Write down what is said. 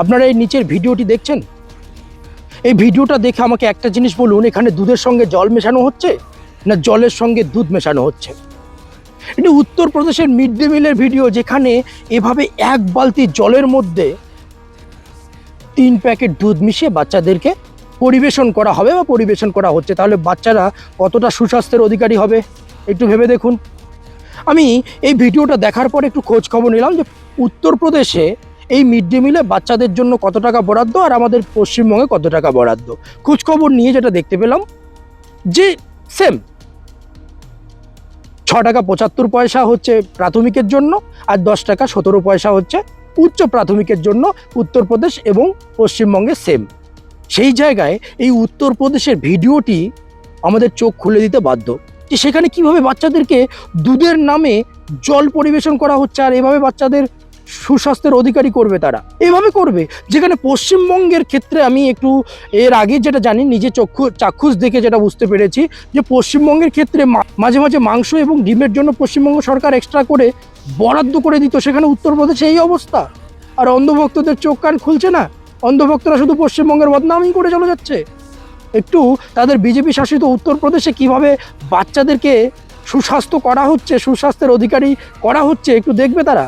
আপনারা এই নিচের ভিডিওটি দেখছেন? এই ভিডিওটা দেখে আমাকে একটা জিনিস বলুন, এখানে দুধের সঙ্গে জল মেশানো হচ্ছে না জলের সঙ্গে দুধ মেশানো হচ্ছে? এটি উত্তরপ্রদেশের মিড ডে মিলের ভিডিও, যেখানে এভাবে এক বালতি জলের মধ্যে 3 প্যাকেট দুধ মিশিয়ে বাচ্চাদেরকে পরিবেশন করা হবে বা পরিবেশন করা হচ্ছে। তাহলে বাচ্চারা কতটা সুস্বাস্থ্যের অধিকারী হবে একটু ভেবে দেখুন। আমি এই ভিডিওটা দেখার পর একটু খোঁজ খবর নিলাম যে উত্তরপ্রদেশে এই মিড ডে মিলে বাচ্চাদের জন্য কত টাকা বরাদ্দ আর আমাদের পশ্চিমবঙ্গে কত টাকা বরাদ্দ। খোঁজ খবর নিয়ে যেটা দেখতে পেলাম যে সেম 6 টাকা 75 পয়সা হচ্ছে প্রাথমিকের জন্য আর 10 টাকা 17 পয়সা হচ্ছে উচ্চ প্রাথমিকের জন্য উত্তরপ্রদেশ এবং পশ্চিমবঙ্গে সেম। সেই জায়গায় এই উত্তরপ্রদেশের ভিডিওটি আমাদের চোখ খুলে দিতে বাধ্য যে সেখানে কিভাবে বাচ্চাদেরকে দুধের নামে জল পরিবেশন করা হচ্ছে আর এভাবে বাচ্চাদের সুস্বাস্থ্যের অধিকারী করবে। তারা এভাবে করবে, যেখানে পশ্চিমবঙ্গের ক্ষেত্রে আমি একটু এর আগে যেটা জানি, নিজে চাক্ষুষ দেখে যেটা বুঝতে পেরেছি যে পশ্চিমবঙ্গের ক্ষেত্রে মাঝে মাঝে মাংস এবং ডিমের জন্য পশ্চিমবঙ্গ সরকার এক্সট্রা করে বরাদ্দ করে দিত, সেখানে উত্তরপ্রদেশে এই অবস্থা। আর অন্ধভক্তদের চোখ কান খুলছে না, অন্ধভক্তরা শুধু পশ্চিমবঙ্গের বদনামই করে চলে যাচ্ছে। একটু তাদের বিজেপি শাসিত উত্তরপ্রদেশে কিভাবে বাচ্চাদেরকে সুস্বাস্থ্য করা হচ্ছে, সুস্বাস্থ্যের অধিকারী করা হচ্ছে একটু দেখবে তারা।